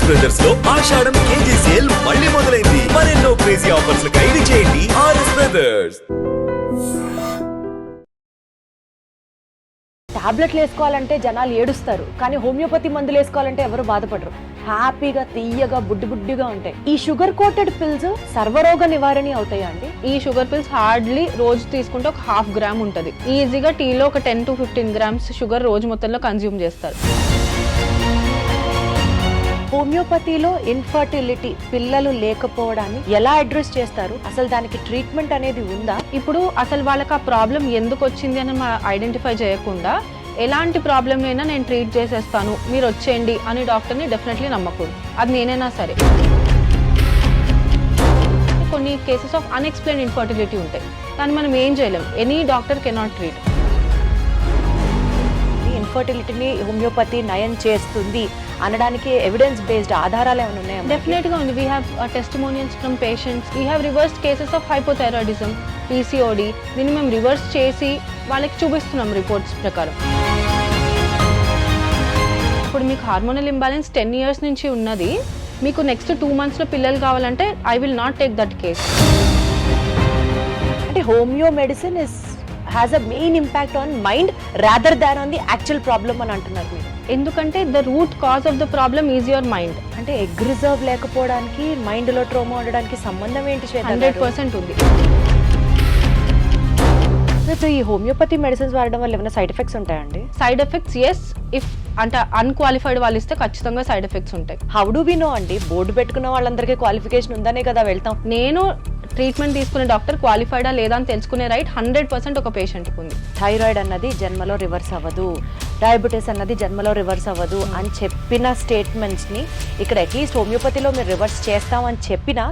RS brothers లో ఆషాఢం KG sale మళ్ళీ మొదలైంది. మరెన్నో క్రేజీ ఆఫర్స్ ఖైదీ చేయండి ఆర్ఎస్ బ్రదర్స్. టాబ్లెట్లు వేసుకోవాలంటే జనాలు ఏడుస్తారు, కానీ హోమియోపతి మందులు వేసుకోవాలంటే ఎవరు బాధపడరు. హ్యాపీగా తీయగా బుడ్డిగా ఉంటాయి. ఈ షుగర్ కోటెడ్ పిల్స్ సర్వరోగ నివారణ అవుతాయా అండి? ఈ షుగర్ పిల్స్ హార్డ్లీ రోజు తీసుకుంటే ఒక 1/2 గ్రామ్ ఉంటుంది. ఈజీగా టీలో ఒక 10 to 15 grams షుగర్ రోజు మొత్తంలో కన్జ్యూమ్ చేస్తారు. హోమియోపతిలో ఇన్ఫర్టిలిటీ, పిల్లలు లేకపోవడాన్ని ఎలా అడ్రస్ చేస్తారు? అసలు దానికి ట్రీట్మెంట్ అనేది ఉందా? ఇప్పుడు అసలు వాళ్ళకి ఆ ప్రాబ్లం ఎందుకు వచ్చింది అని ఐడెంటిఫై చేయకుండా ఎలాంటి ప్రాబ్లం అయినా నేను ట్రీట్ చేసేస్తాను, మీరు వచ్చేయండి అని డాక్టర్ని డెఫినెట్లీ నమ్మకూడదు. అది నేనైనా సరే. కొన్ని కేసెస్ ఆఫ్ అన్ఎక్స్ప్లెయిన్డ్ ఇన్ఫర్టిలిటీ ఉంటాయి, కానీ మనం ఏం చేయలేం. Any doctor cannot treat. ఇన్ఫర్టిలిటీని హోమియోపతి నయం చేస్తుంది అనడానికి ఎవిడెన్స్ బేస్డ్ ఆధారాలు ఏమైనా ఉన్నాయా? డెఫినెట్గా ఉంది. We have testimonials from patients. We have reversed cases of hypothyroidism, PCOD. దీన్ని మేము రివర్స్ చేసి వాళ్ళకి చూపిస్తున్నాం రిపోర్ట్స్ ప్రకారం. ఇప్పుడు మీకు హార్మోనల్ ఇంబ్యాలెన్స్ 10 years నుంచి ఉన్నది, మీకు నెక్స్ట్ 2 monthsలో పిల్లలు కావాలంటే I will not take that case. అంటే homeo medicine has a main impact on mind rather than on the actual problem అని అంటున్నారు మీరు. ఎందుకంటే the root cause of the problem is your mind. అంటే ఎగ్ రిజర్వ్ లేకపోవడానికి mind లో trauma ఉండడానికి సంబంధం ఏంటి? 100% ఉంది. ఈ హోమియోపతి మెడిసిన్స్ వాడడం వల్ల ఏమైనా సైడ్ ఎఫెక్ట్స్ ఉంటాయండి? సైడ్ ఎఫెక్ట్స్ ఎస్, ఇఫ్ అంటే అన్క్వాలిఫైడ్ వాళ్ళు ఇస్తే ఖచ్చితంగా సైడ్ ఎఫెక్ట్స్ ఉంటాయి. హౌ డు వి నో అండి? బోర్డు పెట్టుకున్న వాళ్ళందరికీ క్వాలిఫికేషన్ ఉందనే కదా వెళ్తాం. నేను ట్రీట్మెంట్ తీసుకునే డాక్టర్ క్వాలిఫైడా లేదా అని తెలుసుకునే రైట్ 100% ఒక పేషెంట్కి ఉంది. థైరాయిడ్ అన్నది జన్మలో రివర్స్ అవ్వదు, డయాబెటీస్ అన్నది జన్మలో రివర్స్ అవ్వదు అని చెప్పిన స్టేట్మెంట్స్ని ఇక్కడ అట్లీస్ట్ హోమియోపతిలో మీరు రివర్స్ చేస్తామని చెప్పినా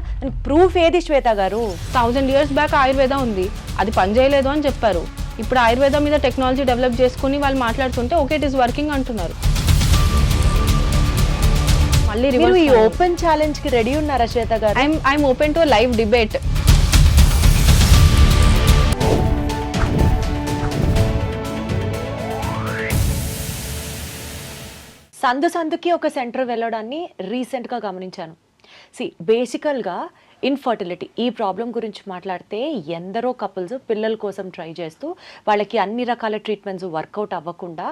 ప్రూఫ్ ఏది శ్వేత గారు? 1000 years బ్యాక్ ఆయుర్వేద ఉంది, అది పనిచేయలేదు అని చెప్పారు. ఇప్పుడు ఆయుర్వేద మీద టెక్నాలజీ డెవలప్ చేసుకుని వాళ్ళు మాట్లాడుతుంటే ఓకే ఇట్ ఈస్ వర్కింగ్ అంటున్నారు. మళ్ళీ మీరు ఈ ఓపెన్ ఛాలెంజ్ కి రెడీ ఉన్నారా Shweta garu? I'm open to live debate. సందుకి ఒక సెంటర్ వెళ్ళడాన్ని రీసెంట్గా గమనించాను. బేసికల్గా ఇన్ఫర్టిలిటీ ఈ ప్రాబ్లం గురించి మాట్లాడితే ఎందరో కపుల్స్ పిల్లల కోసం ట్రై చేస్తూ వాళ్ళకి అన్ని రకాల ట్రీట్మెంట్స్ వర్కౌట్ అవ్వకుండా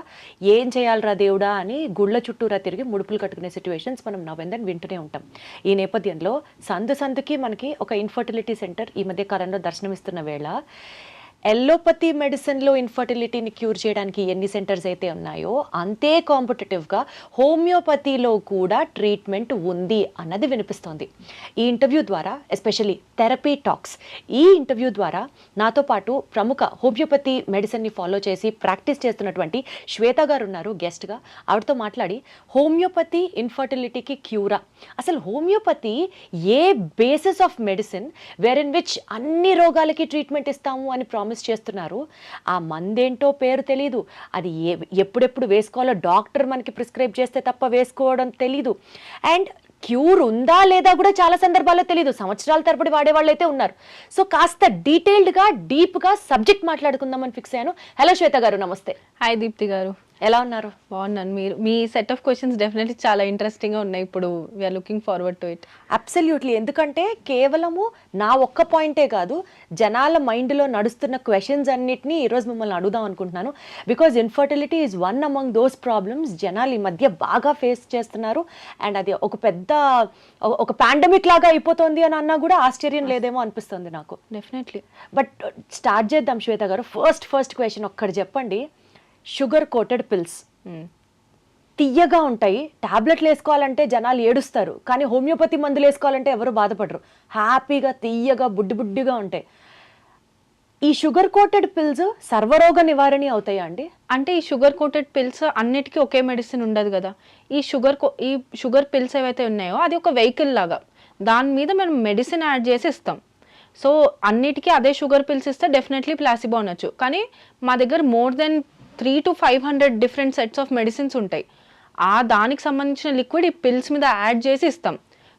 ఏం చేయాలరా దేవుడా అని గుళ్ళ చుట్టూరా తిరిగి ముడుపులు కట్టుకునే సిచ్యువేషన్స్ మనం నవ్వెందని వింటూనే ఉంటాం. ఈ నేపథ్యంలో సందుకి మనకి ఒక ఇన్ఫర్టిలిటీ సెంటర్ ఈ మధ్య కాలంలో దర్శనమిస్తున్న వేళ ఎల్లోపతి మెడిసిన్లో ఇన్ఫర్టిలిటీని క్యూర్ చేయడానికి ఎన్ని సెంటర్స్ అయితే ఉన్నాయో అంతే కాంపిటేటివ్గా హోమియోపతిలో కూడా ట్రీట్మెంట్ ఉంది అన్నది వినిపిస్తోంది. ఈ ఇంటర్వ్యూ ద్వారా ఎస్పెషల్లీ థెరపీ టాక్స్ ఈ ఇంటర్వ్యూ ద్వారా నాతో పాటు ప్రముఖ హోమియోపతి మెడిసిన్ని ఫాలో చేసి ప్రాక్టీస్ చేస్తున్నటువంటి శ్వేత గారు ఉన్నారు గెస్ట్గా. ఆవిడతో మాట్లాడి హోమియోపతి ఇన్ఫర్టిలిటీకి క్యూరా, అసలు homeopathy a basis of medicine wherein which అన్ని రోగాలకి ట్రీట్మెంట్ ఇస్తాము అని ప్రామిస్ చేస్తున్నారు. ఆ మందేంటో పేరు తెలీదు, అది ఎప్పుడెప్పుడు వేసుకోవాలో డాక్టర్ మనకి ప్రిస్క్రైబ్ చేస్తే తప్ప వేసుకోవడం తెలీదు, అండ్ క్యూర్ ఉందా లేదా కూడా చాలా సందర్భాల్లో తెలీదు. సంవత్సరాల తరబడి వాడేవాళ్ళు అయితే ఉన్నారు. సో కాస్త డీటెయిల్డ్గా డీప్గా సబ్జెక్ట్ మాట్లాడుకుందామని ఫిక్స్ అయ్యాను. హలో శ్వేత గారు, నమస్తే. హాయ్ దీప్తి గారు, ఎలా ఉన్నారు? బాగున్నాను. మీరు మీ సెట్ ఆఫ్ క్వశ్చన్స్ డెఫినెట్లీ చాలా ఇంట్రెస్టింగ్గా ఉన్నాయి. ఇప్పుడు we're looking forward to it. Absolutely. ఎందుకంటే కేవలము నా ఒక్క పాయింటే కాదు, జనాల మైండ్లో నడుస్తున్న క్వశ్చన్స్ అన్నిటినీ ఈరోజు మిమ్మల్ని అడుగుదాం అనుకుంటున్నాను. Because infertility is one among those problems జనాలు ఈ మధ్య బాగా ఫేస్ చేస్తున్నారు. అండ్ అది ఒక పాండమిక్ లాగా అయిపోతుంది అని అన్నా కూడా ఆశ్చర్యం లేదేమో అనిపిస్తుంది నాకు. డెఫినెట్లీ. బట్ స్టార్ట్ చేద్దాం శ్వేత గారు. ఫస్ట్ క్వశ్చన్ ఒక్కటి చెప్పండి. షుగర్ కోటెడ్ పిల్స్ తియ్యగా ఉంటాయి, టాబ్లెట్లు వేసుకోవాలంటే జనాలు ఏడుస్తారు, కానీ హోమియోపతి మందులు వేసుకోవాలంటే ఎవరు బాధపడరు. హ్యాపీగా తీయగా బుడ్డిగా ఉంటాయి. ఈ షుగర్ కోటెడ్ పిల్స్ సర్వరోగ నివారణ అవుతాయా అండి? అంటే ఈ షుగర్ కోటెడ్ పిల్స్ అన్నిటికీ ఒకే మెడిసిన్ ఉండదు కదా. ఈ షుగర్ పిల్స్ ఏవైతే ఉన్నాయో అది ఒక వెహికల్ లాగా, దాని మీద మనం మెడిసిన్ యాడ్ చేసి ఇస్తాం. సో అన్నిటికీ అదే షుగర్ పిల్స్ ఇస్తే డెఫినెట్లీ ప్లాసిబో అనొచ్చు. కానీ మా దగ్గర more than 300 to 500 different sets of medicines ఉంటాయి. దానికి సంబంధించిన లిక్విడ్ ఈ పిల్స్ మీద యాడ్ చేసి ఇస్తాం.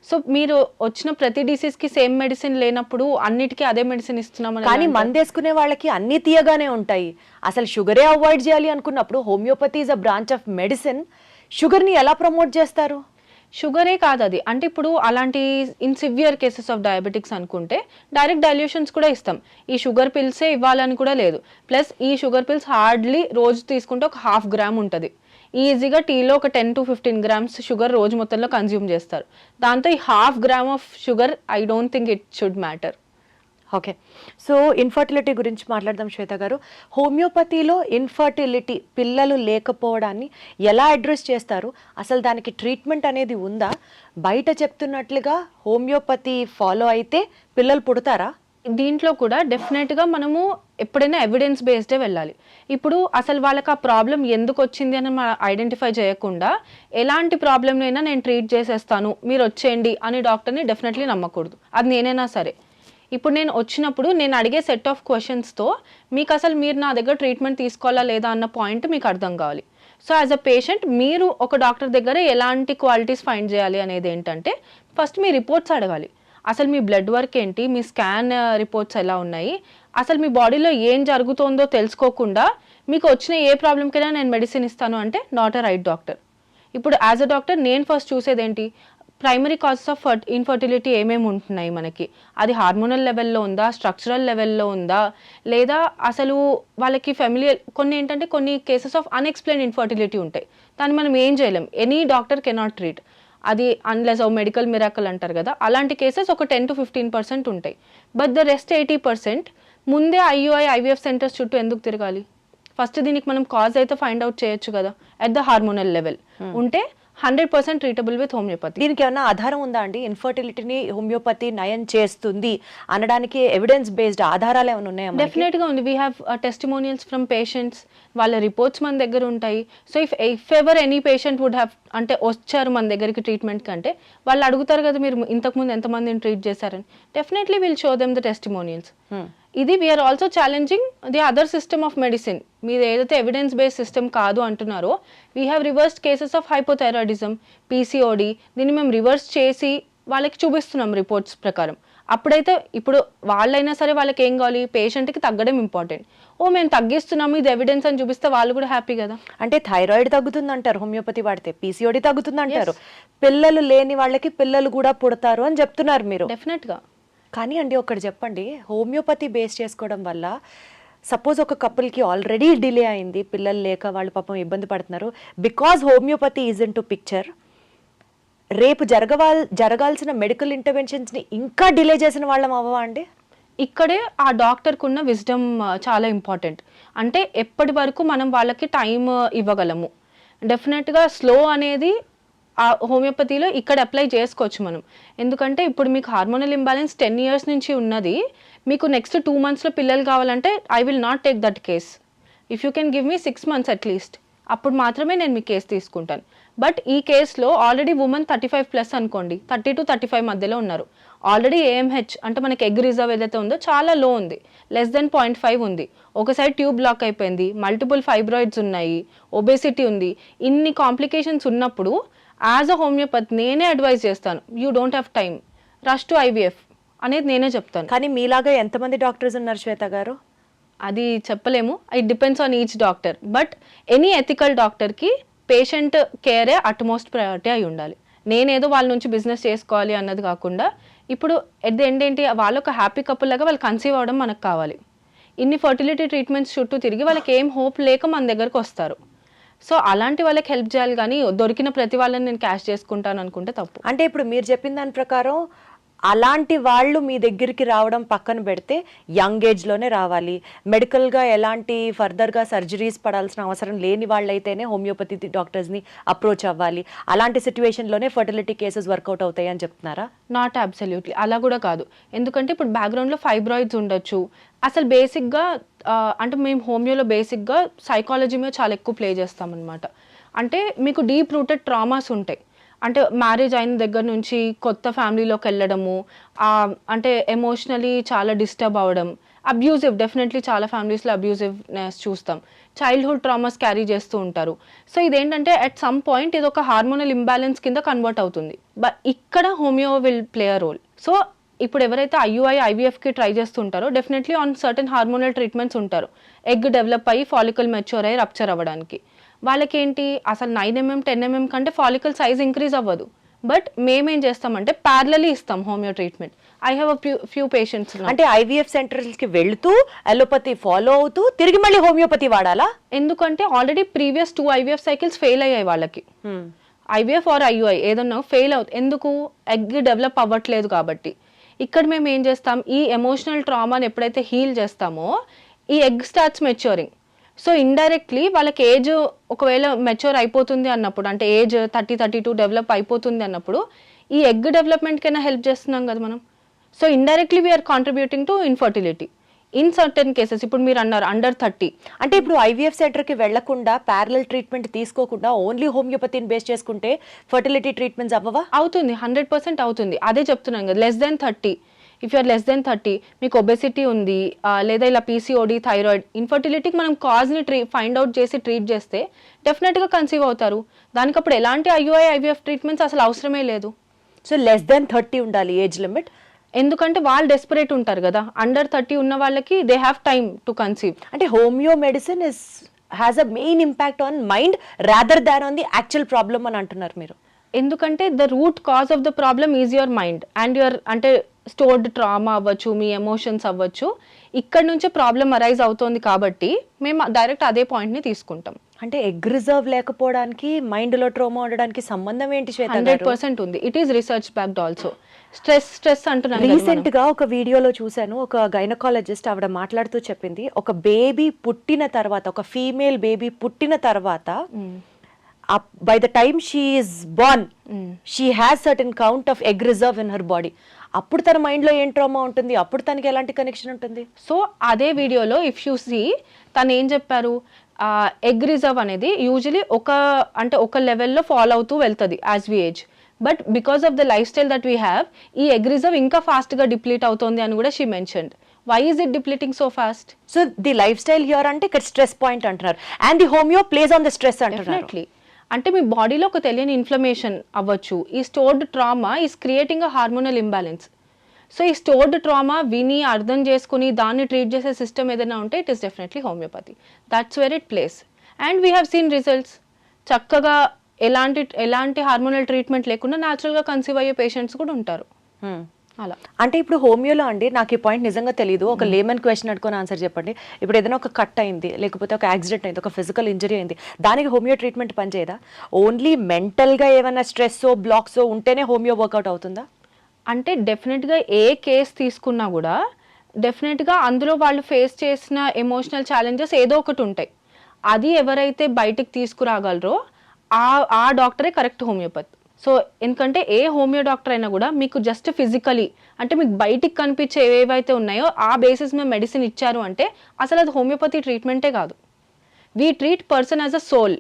సో మీరు వచ్చిన ప్రతి డిసీజ్కి సేమ్ మెడిసిన్ లేనప్పుడు అన్నిటికీ అదే మెడిసిన్ ఇస్తున్నాం. కానీ మందేసుకునే వాళ్ళకి అన్ని తీయగానే ఉంటాయి. అసలు షుగరే అవాయిడ్ చేయాలి అనుకున్నప్పుడు homeopathy is a branch of medicine, షుగర్ని ఎలా ప్రమోట్ చేస్తారు? షుగరే కాదు అది. అంటే ఇప్పుడు అలాంటి in severe cases of diabetics అనుకుంటే డైరెక్ట్ డైల్యూషన్స్ కూడా ఇస్తాం. ఈ షుగర్ పిల్సే ఇవ్వాలని కూడా లేదు. ప్లస్ ఈ షుగర్ పిల్స్ హార్డ్లీ రోజు తీసుకుంటే ఒక 1/2 గ్రామ్ ఉంటుంది. ఈజీగా టీలో ఒక 10 to 15 grams షుగర్ రోజు మొత్తంలో కన్జ్యూమ్ చేస్తారు. దాంతో ఈ 1/2 gram of sugar I don't think it should matter. Okay, so infertility గురించి మాట్లాడదాం శ్వేత గారు. హోమియోపతిలో ఇన్ఫర్టిలిటీ పిల్లలు లేకపోవడాన్ని ఎలా అడ్రస్ చేస్తారు? అసలు దానికి ట్రీట్మెంట్ అనేది ఉందా? బయట చెప్తున్నట్లుగా హోమియోపతి ఫాలో అయితే పిల్లలు పుడతారా? దీంట్లో కూడా డెఫినెట్గా మనము ఎప్పుడైనా ఎవిడెన్స్ బేస్డే వెళ్ళాలి. ఇప్పుడు అసలు వాళ్ళకి ఆ ప్రాబ్లం ఎందుకు వచ్చింది అని మనం ఐడెంటిఫై చేయకుండా ఎలాంటి ప్రాబ్లంనైనా నేను ట్రీట్ చేసేస్తాను మీరు వచ్చేయండి అని డాక్టర్ని డెఫినెట్లీ నమ్మకూడదు. అది నేనైనా సరే. ఇప్పుడు నేను వచ్చినప్పుడు నేను అడిగే సెట్ ఆఫ్ క్వశ్చన్స్తో మీకు అసలు మీరు నా దగ్గర ట్రీట్మెంట్ తీసుకోవాలా లేదా అన్న పాయింట్ మీకు అర్థం కావాలి. సో యాజ్ అ పేషెంట్ మీరు ఒక డాక్టర్ దగ్గర ఎలాంటి క్వాలిటీస్ ఫైండ్ చేయాలి అనేది ఏంటంటే ఫస్ట్ మీ రిపోర్ట్స్ అడగాలి. అసలు మీ బ్లడ్ వర్క్ ఏంటి, మీ స్కాన్ రిపోర్ట్స్ ఎలా ఉన్నాయి, అసలు మీ బాడీలో ఏం జరుగుతుందో తెలుసుకోకుండా మీకు వచ్చిన ఏ ప్రాబ్లంకైనా నేను మెడిసిన్ ఇస్తాను అంటే నాట్ అ రైట్ డాక్టర్. ఇప్పుడు యాజ్ అ డాక్టర్ నేను ఫస్ట్ చూసేది ఏంటి, ప్రైమరీ కాజెస్ ఆఫ్ ఇన్ఫర్టిలిటీ ఏమేమి ఉంటున్నాయి మనకి, అది హార్మోనల్ లెవెల్లో ఉందా, స్ట్రక్చరల్ లెవెల్లో ఉందా, లేదా అసలు వాళ్ళకి ఫెమిలియర్ కొన్ని ఏంటంటే కొన్ని కేసెస్ ఆఫ్ అన్ఎక్స్ప్లెయిన్ ఇన్ఫర్టిలిటీ ఉంటాయి. దాన్ని మనం ఏం చేయలేం. ఎనీ డాక్టర్ కెనాట్ ట్రీట్ అది అన్లెస్ ఓ మెడికల్ మిరాకల్ అంటారు కదా, అలాంటి కేసెస్ ఒక 10 to 15% ఉంటాయి. బట్ ద రెస్ట్ 80% ముందే IUI IVF సెంటర్స్ చుట్టూ ఎందుకు తిరగాలి? ఫస్ట్ దీనికి మనం కాజ్ అయితే ఫైండ్ అవుట్ చేయొచ్చు కదా అట్ ద హార్మోనల్ లెవెల్ ఉంటే 100% ట్రీటబుల్ విత్ హోమియోపతి. దీనికి ఏమైనా ఆధారం ఉందా అండి? ఇన్ఫర్టిలిటీని హోమియోపతి నయం చేస్తుంది అనడానికి ఎవిడెన్స్ బేస్డ్ ఆధారాలు ఏమైనా ఉన్నాయా? డెఫినెట్గా ఉంది. We have testimonials from patients, వాళ్ళ రిపోర్ట్స్ మన దగ్గర ఉంటాయి. So if ever any patient would have అంటే వచ్చారు మన దగ్గరికి ట్రీట్మెంట్ కంటే వాళ్ళు అడుగుతారు కదా మీరు ఇంతకుముందు ఎంతమందిని ట్రీట్ చేశారని, definitely will show them the testimonials. ఇది we're also challenging the other system of medicine. మీరు ఏదైతే ఎవిడెన్స్ బేస్డ్ సిస్టమ్ కాదు అంటున్నారో we have reversed cases of hypothyroidism, PCOD. దీన్ని మేము రివర్స్ చేసి వాళ్ళకి చూపిస్తున్నాం రిపోర్ట్స్ ప్రకారం. అప్పుడైతే ఇప్పుడు వాళ్ళైనా సరే వాళ్ళకి ఏం కావాలి, పేషెంట్కి తగ్గడం ఇంపార్టెంట్. మేము తగ్గిస్తున్నాము ఇది ఎవిడెన్స్ అని చూపిస్తే వాళ్ళు కూడా హ్యాపీ కదా. అంటే థైరాయిడ్ తగ్గుతుంది అంటారు హోమియోపతి వాడితే, PCOD తగ్గుతుంది అంటారు, పిల్లలు లేని వాళ్ళకి పిల్లలు కూడా పుడతారు అని చెప్తున్నారు మీరు. డెఫినెట్గా. కానీ అండి ఒకటి చెప్పండి, హోమియోపతి బేస్ చేసుకోవడం వల్ల సపోజ్ ఒక కపుల్కి ఆల్రెడీ డిలే అయింది, పిల్లలు లేక వాళ్ళు పాపం ఇబ్బంది పడుతున్నారు, because homeopathy is in to picture, రేపు జరగాల్సిన మెడికల్ ఇంటర్వెన్షన్స్ని ఇంకా డిలే చేసిన వాళ్ళం అవ్వవా అండి? ఇక్కడే ఆ డాక్టర్కు ఉన్న విజ్డమ్ చాలా ఇంపార్టెంట్. అంటే ఎప్పటి వరకు మనం వాళ్ళకి టైం ఇవ్వగలము. డెఫినెట్గా స్లో అనేది ఆ హోమియోపతిలో ఇక్కడ అప్లై చేసుకోవచ్చు మనం. ఎందుకంటే ఇప్పుడు మీకు హార్మోనల్ ఇంబ్యాలెన్స్ 10 years నుంచి ఉన్నది, మీకు నెక్స్ట్ 2 monthsలో పిల్లలు కావాలంటే I will not take that case. If you can give me 6 months at least, అప్పుడు మాత్రమే నేను మీ కేసు తీసుకుంటాను. బట్ ఈ కేసులో ఆల్రెడీ ఉమెన్ 35+ అనుకోండి, 30 to 35 మధ్యలో ఉన్నారు. ఆల్రెడీ AMH అంటే మనకి ఎగ్ రిజర్వ్ ఏదైతే ఉందో చాలా లో ఉంది, లెస్ దెన్ 0.5 ఉంది. ఒక సైడ్ ట్యూబ్ బ్లాక్ అయిపోయింది, మల్టిపుల్ ఫైబ్రాయిడ్స్ ఉన్నాయి, ఒబేసిటీ ఉంది. ఇన్ని కాంప్లికేషన్స్ ఉన్నప్పుడు యాజ్ అ హోమియోపతి నేనే అడ్వైజ్ చేస్తాను, you don't have time, rush to IVF అనేది నేనే చెప్తాను. కానీ మీలాగా ఎంతమంది డాక్టర్స్ ఉన్నారు శ్వేత గారు? అది చెప్పలేము, it depends on each doctor. But any ethical డాక్టర్కి పేషెంట్ కేరే అట్మోస్ట్ ప్రయారిటీ అయి ఉండాలి. నేనేదో వాళ్ళ నుంచి బిజినెస్ చేసుకోవాలి అన్నది కాకుండా, ఇప్పుడు ఎట్ ది ఎండ్ ఏంటి, వాళ్ళు ఒక హ్యాపీ కపుల్ లాగా వాళ్ళు కన్సీవ్ అవ్వడం మనకు కావాలి. ఇన్ని ఫర్టిలిటీ ట్రీట్మెంట్స్ చుట్టూ తిరిగి వాళ్ళకి ఏం హోప్ లేక మన దగ్గరకు వస్తారు. సో అలాంటి వాళ్ళకి హెల్ప్ చేయాలి, కానీ దొరికిన ప్రతి వాళ్ళని నేను క్యాష్ చేసుకుంటాను అనుకుంటే తప్పు. అంటే ఇప్పుడు మీరు చెప్పిన దాని ప్రకారం అలాంటి వాళ్ళు మీ దగ్గరికి రావడం పక్కన పెడితే యంగ్ ఏజ్లోనే రావాలి, మెడికల్గా ఎలాంటి ఫర్దర్గా సర్జరీస్ పడాల్సిన అవసరం లేని వాళ్ళైతేనే హోమియోపతి డాక్టర్స్ని అప్రోచ్ అవ్వాలి, అలాంటి సిచ్యువేషన్లోనే ఫర్టిలిటీ కేసెస్ వర్కౌట్ అవుతాయి అని చెప్తున్నారా? నాట్ అబ్సల్యూట్లీ అలా కూడా కాదు. ఎందుకంటే ఇప్పుడు బ్యాక్గ్రౌండ్లో ఫైబ్రాయిడ్స్ ఉండొచ్చు. అసలు బేసిక్గా అంటే మేము హోమియోలో బేసిక్గా సైకాలజీ మీద చాలా ఎక్కువ ప్లే చేస్తామన్నమాట. అంటే మీకు డీప్ రూటెడ్ ట్రామాస్ ఉంటాయి. అంటే మ్యారేజ్ అయిన దగ్గర నుంచి కొత్త ఫ్యామిలీలోకి వెళ్ళడము, అంటే ఎమోషనలీ చాలా డిస్టర్బ్ అవ్వడం, అబ్యూజివ్, డెఫినెట్లీ చాలా ఫ్యామిలీస్లో అబ్యూజివ్నెస్ చూస్తాం, చైల్డ్హుడ్ ట్రామాస్ క్యారీ చేస్తూ ఉంటారు. సో ఇదేంటంటే అట్ సమ్ పాయింట్ ఇది ఒక హార్మోనల్ ఇంబ్యాలెన్స్ కింద కన్వర్ట్ అవుతుంది. బట్ ఇక్కడ homeo will play a role. So ఇప్పుడు ఎవరైతే IUI IVFకి ట్రై చేస్తుంటారో definitely on certain hormonal treatments ఉంటారు, ఎగ్ డెవలప్ అయ్యి ఫాలికల్ మెచ్యూర్ అయ్యి రప్చర్ అవ్వడానికి. వాళ్ళకేంటి అసలు 9 mm 10 mm కంటే ఫాలికల్ సైజ్ ఇంక్రీజ్ అవ్వదు, బట్ మేమేం చేస్తామంటే ప్యారలీ ఇస్తాం homeo treatment. I have few patients. అంటే ఐవీఎఫ్ సెంటర్స్కి వెళ్తూ అలోపతి ఫాలో అవుతూ తిరిగి మళ్ళీ హోమియోపతి వాడాలా? ఎందుకంటే already previous 2 IVF cycles fail అయ్యాయి వాళ్ళకి. ఐవీఎఫ్ ఆర్ ఐయుఐ ఏదన్నా ఫెయిల్ అవుతుంది. ఎందుకు? ఎగ్ డెవలప్ అవ్వట్లేదు కాబట్టి. ఇక్కడ మేము ఏం చేస్తాం, ఈ ఎమోషనల్ ట్రామాని ఎప్పుడైతే హీల్ చేస్తామో ఈ egg starts maturing. So indirectly వాళ్ళకి ఏజ్ ఒకవేళ మెచ్యూర్ అయిపోతుంది అన్నప్పుడు, అంటే ఏజ్ 30-32 డెవలప్ అయిపోతుంది అన్నప్పుడు ఈ ఎగ్ డెవలప్మెంట్కైనా హెల్ప్ చేస్తున్నాం కదా మనం. So indirectly we're contributing to infertility in certain cases. ఇప్పుడు మీరు అన్నారు అండర్ 30. అంటే ఇప్పుడు ఐవీఎఫ్ సెంటర్కి వెళ్లకుండా ప్యారలల్ ట్రీట్మెంట్ తీసుకోకుండా ఓన్లీ హోమియోపతిని బేస్ చేసుకుంటే ఫర్టిలిటీ ట్రీట్మెంట్స్ అవ్వవా? అవుతుంది, 100% అవుతుంది. అదే చెప్తున్నాను కదా, less than 30. If you're less than 30, మీకు ఒబెసిటీ ఉంది లేదా ఇలా పీసీఓడి, థైరాయిడ్, ఇన్ఫర్టిలిటీకి మనం కాజ్ని ఫైండ్ అవుట్ చేసి ట్రీట్ చేస్తే డెఫినెట్గా కన్సీవ్ అవుతారు. దానికి అప్పుడు ఎలాంటి ఐయుఐ ఐవీఎఫ్ ట్రీట్మెంట్స్ అసలు అవసరమే లేదు. సో లెస్ దెన్ 30 ఉండాలి ఏజ్ లిమిట్. ఎందుకంటే వాళ్ళు డెస్పరేట్ ఉంటారు కదా. అండర్ 30 ఉన్న వాళ్ళకి they have time to conceive. అంటే homeo medicine has a main impact on mind rather than on the actual problem అని అంటున్నారు మీరు. ఎందుకంటే the root cause of the problem is your mind and your, అంటే stored trauma అవ్వచ్చు, మీ emotions అవ్వచ్చు, ఇక్కడ నుంచే ప్రాబ్లమ్ అరైజ్ అవుతోంది కాబట్టి మేము డైరెక్ట్ అదే పాయింట్ని తీసుకుంటాం. అంటే ఎగ్ రిజర్వ్ లేకపోవడానికి మైండ్లో ట్రోమా ఉండడానికి సంబంధం ఏంటి శ్వేత? 100% ఉంది. It is research backed also. Stress అంటున్నాను. రీసెంట్ గా ఒక వీడియోలో చూశాను, ఒక గైనకాలజిస్ట్ ఆవిడ మాట్లాడుతూ చెప్పింది, ఒక బేబీ పుట్టిన తర్వాత, ఒక ఫీమేల్ బేబీ పుట్టిన తర్వాత by the time she is Born she has certain count of egg reserve in her body. అప్పుడు తన మైండ్ లో ఏం ట్రామా ఉంటుంది, అప్పుడు తనకి ఎలాంటి కనెక్షన్ ఉంటుంది? సో అదే వీడియోలో ఇఫ్ యూ సీ తను ఏం చెప్పారు, ఎగ్ రిజర్వ్ అనేది యూజువలీ ఒక లెవెల్లో ఫాలో అవుతూ వెళ్తుంది as we age. But because of the lifestyle that we have, ఈ ఎగ్ రిజర్వ్ ఇంకా ఫాస్ట్గా డిప్లీట్ అవుతుంది అని కూడా she mentioned. Why is it depleting so fast? So the lifestyle here అంటే ఇక్కడ స్ట్రెస్ పాయింట్ అంటున్నారు, and the homeo place on the stress అంటున్నారు. డెఫినెట్లీ. అంటే మీ బాడీలో ఒక తెలియని ఇన్ఫ్లమేషన్ అవ్వచ్చు. ఈ stored trauma is creating a hormonal imbalance. So ఈ స్టోర్డ్ ట్రామా విని అర్థం చేసుకుని దాన్ని ట్రీట్ చేసే సిస్టమ్ ఏదైనా ఉంటే it is definitely homeopathy. That's where it place. And we have seen results. చక్కగా ఎలాంటి హార్మోనల్ ట్రీట్మెంట్ లేకుండా న్యాచురల్గా కన్సీవ్ అయ్యే పేషెంట్స్ కూడా ఉంటారు. అలా. అంటే ఇప్పుడు హోమియోలో అండి, నాకు ఈ పాయింట్ నిజంగా తెలియదు, ఒక లేమన్ క్వశ్చన్ అడుకొని ఆన్సర్ చెప్పండి. ఇప్పుడు ఏదైనా ఒక కట్ అయింది, లేకపోతే ఒక యాక్సిడెంట్ అయింది, ఒక ఫిజికల్ ఇంజరీ అయింది, దానికి హోమియో ట్రీట్మెంట్ పనిచేయదా? ఓన్లీ మెంటల్గా ఏమైనా స్ట్రెస్ బ్లాక్స్ ఉంటేనే హోమియో వర్కౌట్ అవుతుందా? అంటే డెఫినెట్గా ఏ కేస్ తీసుకున్నా కూడా డెఫినెట్గా అందులో వాళ్ళు ఫేస్ చేసిన ఎమోషనల్ ఛాలెంజెస్ ఏదో ఒకటి ఉంటాయి. అది ఎవరైతే బయటికి తీసుకురాగలరో ఆ డాక్టరే కరెక్ట్ హోమియోపతి. సో ఎందుకంటే ఏ హోమియో డాక్టర్ అయినా కూడా మీకు జస్ట్ ఫిజికలీ, అంటే మీకు బయటికి కనిపించే ఏవైతే ఉన్నాయో ఆ బేసిస్ మీద మెడిసిన్ ఇచ్చారు అంటే అసలు అది హోమియోపతి ట్రీట్మెంటే కాదు. We treat person as a soul.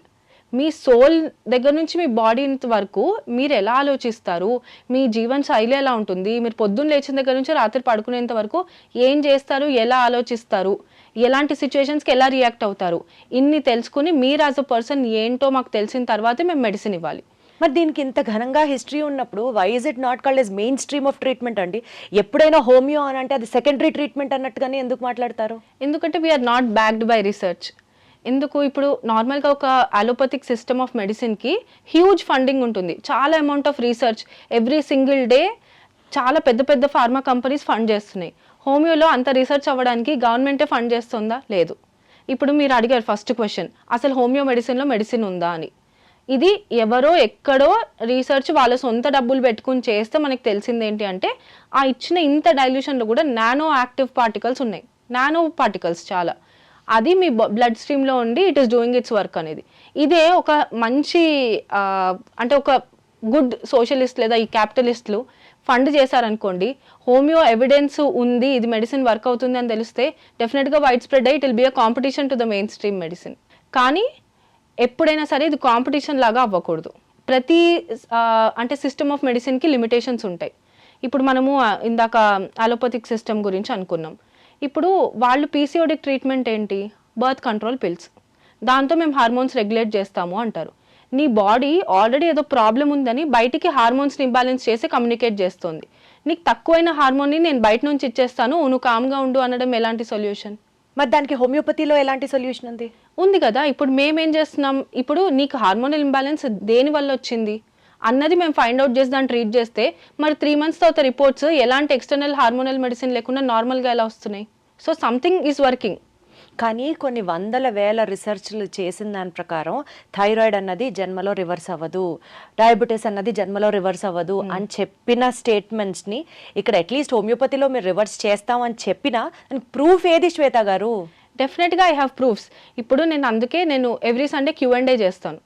మీ సోల్ దగ్గర నుంచి మీ బాడీ వరకు మీరు ఎలా ఆలోచిస్తారు, మీ జీవన శైలి ఎలా ఉంటుంది, మీరు పొద్దున్న లేచిన దగ్గర నుంచి రాత్రి పడుకునేంత వరకు ఏం చేస్తారు, ఎలా ఆలోచిస్తారు, ఎలాంటి సిచ్యువేషన్స్కి ఎలా రియాక్ట్ అవుతారు, ఇన్ని తెలుసుకుని మీరు యాజ్ అ పర్సన్ ఏంటో మాకు తెలిసిన తర్వాతే మేము మెడిసిన్ ఇవ్వాలి. మరి దీనికి ఇంత ఘనంగా హిస్టరీ ఉన్నప్పుడు why is it not called as mainstream of treatment అండి? ఎప్పుడైనా హోమియో అని అంటే అది సెకండరీ ట్రీట్మెంట్ అన్నట్టుగానే ఎందుకు మాట్లాడతారు? ఎందుకంటే we're not backed by research. ఎందుకు? ఇప్పుడు నార్మల్గా ఒక అలోపతిక్ సిస్టమ్ ఆఫ్ మెడిసిన్కి హ్యూజ్ ఫండింగ్ ఉంటుంది, చాలా amount of research every single day చాలా పెద్ద పెద్ద ఫార్మా కంపెనీస్ ఫండ్ చేస్తున్నాయి. హోమియోలో అంత రీసెర్చ్ అవ్వడానికి గవర్నమెంటే ఫండ్ చేస్తుందా? లేదు. ఇప్పుడు మీరు అడిగారు ఫస్ట్ క్వశ్చన్, అసలు హోమియో మెడిసిన్లో మెడిసిన్ ఉందా అని. ఇది ఎవరో ఎక్కడో రీసెర్చ్ వాళ్ళ సొంత డబ్బులు పెట్టుకుని చేస్తే మనకు తెలిసింది ఏంటి అంటే ఆ ఇచ్చిన ఇంత డైల్యూషన్లో కూడా నానో యాక్టివ్ పార్టికల్స్ ఉన్నాయి, నానో పార్టికల్స్ చాలా. అది మీ బ్లడ్ స్ట్రీమ్లో ఉండి it is doing it's work అనేది. ఇదే ఒక మంచి అంటే ఒక గుడ్ సోషలిస్ట్ లేదా ఈ క్యాపిటలిస్టులు ఫండ్ చేశారనుకోండి, హోమియో ఎవిడెన్స్ ఉంది, ఇది మెడిసిన్ వర్క్ అవుతుంది అని తెలిస్తే డెఫినెట్గా వైడ్ స్ప్రెడ్ అయ్యి it will be a competition to the main stream medicine. కానీ ఎప్పుడైనా సరే ఇది కాంపిటీషన్ లాగా అవ్వకూడదు. ప్రతి అంటే సిస్టమ్ ఆఫ్ మెడిసిన్కి లిమిటేషన్స్ ఉంటాయి. ఇప్పుడు మనము ఇందాక అలోపతిక్ సిస్టమ్ గురించి అనుకున్నాం. ఇప్పుడు వాళ్ళు పీసీఓడిక్ ట్రీట్మెంట్ ఏంటి? బర్త్ కంట్రోల్ పిల్స్, దాంతో మేము హార్మోన్స్ రెగ్యులేట్ చేస్తాము అంటారు. నీ బాడీ ఆల్రెడీ ఏదో ప్రాబ్లం ఉందని బయటికి హార్మోన్స్ని ఇంబ్యాలెన్స్ చేసి కమ్యూనికేట్ చేస్తుంది. నీకు తక్కువైన హార్మోన్ని నేను బయట నుంచి ఇచ్చేస్తాను, నువ్వు కామ్గా ఉండు అనడం ఎలాంటి సొల్యూషన్? మరి దానికి హోమియోపతిలో ఎలాంటి సొల్యూషన్ ఉంది? ఉంది కదా. ఇప్పుడు మేమేం చేస్తున్నాం, ఇప్పుడు నీకు హార్మోనల్ ఇంబ్యాలెన్స్ దేని వల్ల వచ్చింది? అన్నది మేము ఫైండ్ అవుట్ చేసి దాన్ని ట్రీట్ చేస్తే మరి 3 months తర్వాత రిపోర్ట్స్ ఎలాంటి ఎక్స్టర్నల్ హార్మోనల్ మెడిసిన్ లేకుండా నార్మల్గా ఎలా వస్తున్నాయి? So something is working. కానీ కొన్ని వందల వేల రీసెర్చ్లు చేసిన దాని ప్రకారం థైరాయిడ్ అన్నది జన్మలో రివర్స్ అవ్వదు, డయాబెటీస్ అన్నది జన్మలో రివర్స్ అవ్వదు అని చెప్పిన స్టేట్మెంట్స్ని ఇక్కడ అట్లీస్ట్ హోమియోపతిలో మీరు రివర్స్ చేస్తామని చెప్పినా ప్రూఫ్ ఏది శ్వేత గారు? డెఫినెట్గా ఐ హ్యావ్ ప్రూఫ్స్. ఇప్పుడు నేను ఎవ్రీ సండే Q&A చేస్తాను.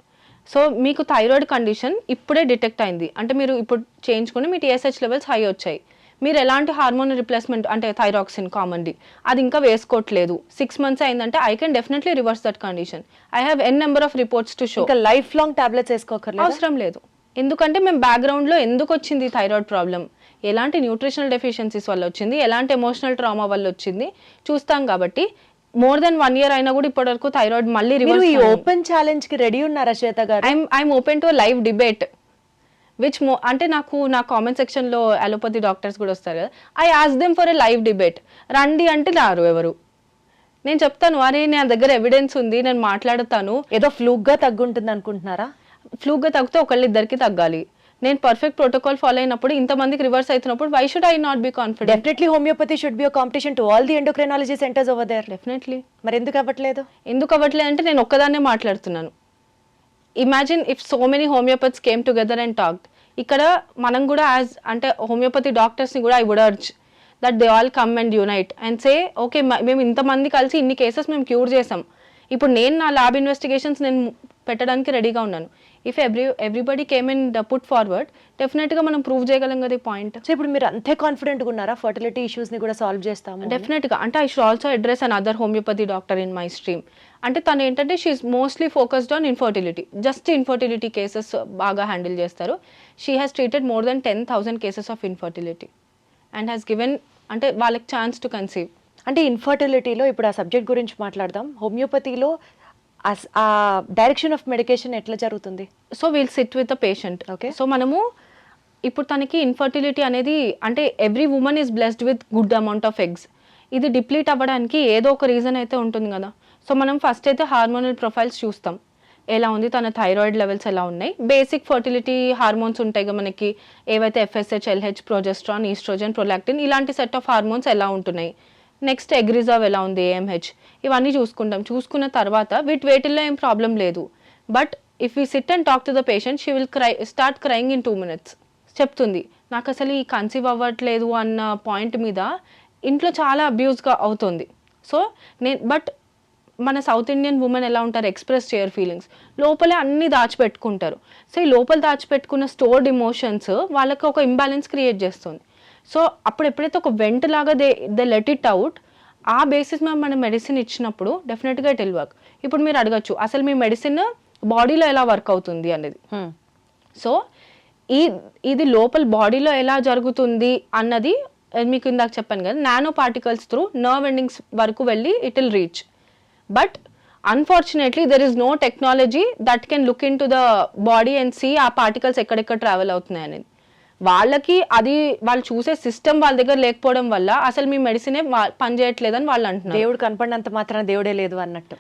సో మీకు థైరాయిడ్ కండిషన్ ఇప్పుడే డిటెక్ట్ అయింది అంటే మీరు ఇప్పుడు చేయించుకుని మీ TSH లెవెల్స్ హై వచ్చాయి, మీరు ఎలాంటి హార్మోన్ రిప్లేస్మెంట్ అంటే థైరాక్సిన్ కామన్లీ అది ఇంకా వేసుకోవట్లేదు, 6 months అయిందంటే I can definitely reverse that condition. I have n number of reports to show. ఇంకా లైఫ్ లాంగ్ టాబ్లెట్స్ వేసుకోకర్లేదు? అవసరం లేదు. ఎందుకంటే మేము బ్యాక్గ్రౌండ్లో ఎందుకు వచ్చింది థైరాయిడ్ ప్రాబ్లం, ఎలాంటి న్యూట్రిషనల్ డెఫిషియన్సీస్ వల్ల వచ్చింది, ఎలాంటి ఎమోషనల్ ట్రామా వల్ల వచ్చింది చూస్తాం. కాబట్టి more than 1 year అయినా కూడా ఇప్పటివరకు థైరాయిడ్ మళ్ళీ రివర్స్. ఈ ఓపెన్ ఛాలెంజ్ కి రెడీ ఉన్నారా Shweta garu? I'm open to live debate which అంటే నా కామెంట్ సెక్షన్లో అలోపతి డాక్టర్స్ కూడా వస్తారు కదా, I ask them for a live debate. రండి అంటే రారు ఎవరు. నేను చెప్తాను అరే నా దగ్గర ఎవిడెన్స్ ఉంది నేను మాట్లాడతాను. ఏదో ఫ్లూక్గా తగ్గుంటుంది అనుకుంటున్నారా? ఫ్లూక్గా తగ్గితే ఒకళ్ళిద్దరికి తగ్గాలి. నేను పర్ఫెక్ట్ ప్రోటోకాల్ ఫాలో అయినప్పుడు ఇంతమందికి రివర్స్ అవుతున్నప్పుడు why should I not be confident? Definitely homeopathy should be a competition to all the endocrinology centres over there. Definitely. మరి ఎందుకు అవ్వట్లేదు? అంటే నేను ఒక్కదాన్నే మాట్లాడుతున్నాను. Imagine if so many homeopaths came together and talked. ఇక్కడ మనం కూడా యాజ్ అంటే హోమియోపతి డాక్టర్స్ని కూడా I would urge that they all come and unite and say okay మేము ఇంతమంది కలిసి ఇన్ని కేసెస్ మేము క్యూర్ చేసాం, ఇప్పుడు నేను నా ల్యాబ్ ఇన్వెస్టిగేషన్స్ నేను పెట్టడానికి రెడీగా ఉన్నాను. If everybody came and put forward డెఫినెట్గా మనం ప్రూవ్ చేయగలం కదా ఈ పాయింట్. సో ఇప్పుడు మీరు అంతే కాన్ఫిడెంట్గా ఉన్నారా ఫర్టిలిటీ ఇష్యూస్ని కూడా సాల్వ్ చేస్తాము? డెఫినెట్గా. అంటే I should also address another homeopathy doctor in my stream. అంటే తను ఏంటంటే she's mostly focused on infertility, just infertility cases బాగా హ్యాండిల్ చేస్తారు. She has treated more than 10,000 cases of infertility and has given అంటే వాళ్ళకి chance to conceive. అంటే ఇన్ఫర్టిలిటీలో ఇప్పుడు ఆ సబ్జెక్ట్ గురించి మాట్లాడదాం. హోమియోపతిలో ఆ డైరెక్షన్ ఆఫ్ మెడికేషన్ ఎట్లా జరుగుతుంది? So will SIT with the patient. Okay, so మనము ఇప్పుడు తనకి ఇన్ఫర్టిలిటీ అనేది అంటే every women is blessed with good amount of eggs. ఇది డిప్లీట్ అవ్వడానికి ఏదో ఒక రీజన్ అయితే ఉంటుంది కదా. సో మనం ఫస్ట్ అయితే హార్మోనల్ ప్రొఫైల్స్ చూస్తాం, ఎలా ఉంది తన థైరాయిడ్ లెవెల్స్ ఎలా ఉన్నాయి. బేసిక్ ఫర్టిలిటీ హార్మోన్స్ ఉంటాయి కదా మనకి, ఏవైతే FSH, LH, progesterone, oestrogen, prolactin ఇలాంటి సెట్ ఆఫ్ హార్మోన్స్ ఎలా ఉంటున్నాయి. నెక్స్ట్ ఎగ్ రిజర్వ్ ఎలా ఉంది, AMH, ఇవన్నీ చూసుకుంటాం. చూసుకున్న తర్వాత వేటిల్లో ఏం ప్రాబ్లం లేదు. But if we SIT and talk to the patient she will start crying in 2 minutes. చెప్తుంది నాకు అసలు ఈ కన్సీవ్ అవ్వట్లేదు అన్న పాయింట్ మీద ఇంట్లో చాలా అబ్యూస్గా అవుతుంది. సో బట్ మన సౌత్ ఇండియన్ ఉమెన్ ఎలా ఉంటారు, ఎక్స్ప్రెస్ చేయర్ ఫీలింగ్స్, లోపలే అన్నీ దాచిపెట్టుకుంటారు. సో ఈ లోపల దాచిపెట్టుకున్న స్టోర్డ్ ఇమోషన్స్ వాళ్ళకి ఒక ఇంబ్యాలెన్స్ క్రియేట్ చేస్తుంది. సో అప్పుడు ఎప్పుడైతే ఒక వెంట్ లాగా దే లెట్ ఇట్ అవుట్, ఆ బేసిస్ మీద మన మెడిసిన్ ఇచ్చినప్పుడు డెఫినెట్గా ఇట్ విల్ వర్క్. ఇప్పుడు మీరు అడగచ్చు అసలు మీ మెడిసిన్ బాడీలో ఎలా వర్క్ అవుతుంది అనేది. సో ఇది లోపల బాడీలో ఎలా జరుగుతుంది అన్నది మీకు ఇందాక చెప్పాను కదా, nano particles through nerve endings వరకు వెళ్ళి it will reach. But unfortunately there is no technology that can look into the body and see ఆ పార్టికల్స్ ఎక్కడెక్కడ ట్రావెల్ అవుతున్నాయి అనేది. వాళ్ళకి అది వాళ్ళు చూసే సిస్టమ్ వాళ్ళ దగ్గర లేకపోవడం వల్ల అసలు మీ మెడిసినే పనిచేయట్లేదని వాళ్ళు అంటున్నారు. దేవుడు కనపడినంత మాత్రం దేవుడే లేదు అన్నట్టు.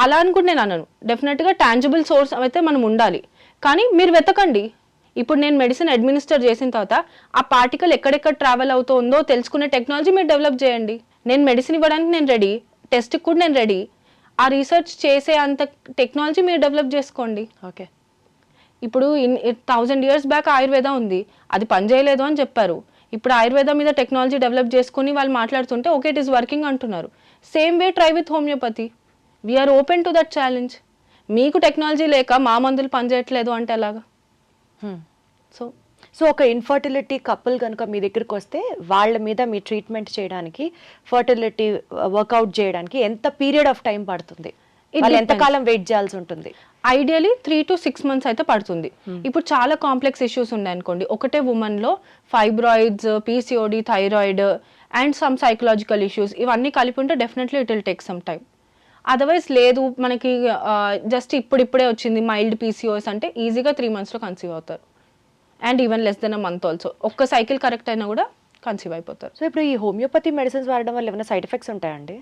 అలా అనుకుంటే నేను అన్నాను. డెఫినెట్గా టాంజిబుల్ సోర్స్ అయితే మనం ఉండాలి, కానీ మీరు వెతకండి. ఇప్పుడు నేను మెడిసిన్ అడ్మినిస్టర్ చేసిన తర్వాత ఆ పార్టికల్ ఎక్కడెక్కడ ట్రావెల్ అవుతుందో తెలుసుకునే టెక్నాలజీ మీరు డెవలప్ చేయండి. నేను మెడిసిన్ ఇవ్వడానికి నేను రెడీ, టెస్ట్కి కూడా నేను రెడీ. ఆ రీసెర్చ్ చేసే అంత టెక్నాలజీ మీరు డెవలప్ చేసుకోండి. ఓకే, ఇప్పుడు 1000 years బ్యాక్ ఆయుర్వేద ఉంది, అది పనిచేయలేదు అని చెప్పారు. ఇప్పుడు ఆయుర్వేద మీద టెక్నాలజీ డెవలప్ చేసుకుని వాళ్ళు మాట్లాడుతుంటే ఓకే ఇట్ ఈస్ వర్కింగ్ అంటున్నారు. Same way try with homeopathy. We're open to that challenge. మీకు టెక్నాలజీ లేక మా మందులు పనిచేయట్లేదు అంటే ఎలాగా? సో ఒక ఇన్ఫర్టిలిటీ కపుల్ కనుక మీ దగ్గరికి వస్తే వాళ్ళ మీద మీ ట్రీట్మెంట్ చేయడానికి, ఫర్టిలిటీ వర్కౌట్ చేయడానికి ఎంత పీరియడ్ ఆఫ్ టైం పడుతుంది? వాళ్ళు ఎంతకాలం వెయిట్ చేయాల్సి ఉంటుంది? ఐడియలీ 3 to 6 months అయితే పడుతుంది. ఇప్పుడు చాలా కాంప్లెక్స్ ఇష్యూస్ ఉన్నాయి అనుకోండి, ఒకటే ఉమెన్లో fibroids, PCOD, thyroid and some psychological issues ఇవన్నీ కలిపి ఉంటే definitely it will take some time. Otherwise లేదు మనకి జస్ట్ ఇప్పుడిప్పుడే వచ్చింది మైల్డ్ PCOS అంటే ఈజీగా 3 monthsలో కన్సీవ్ అవుతారు. And even less than a month also. ఒక్క సైకిల్ కరెక్ట్ అయినా కూడా కన్సీవ్ అయిపోతారు. సో ఇప్పుడు ఈ హోమియోపతి మెడిసిన్స్ వాడడం వల్ల ఏమైనా సైడ్ ఎఫెక్ట్స్ ఉంటాయండి?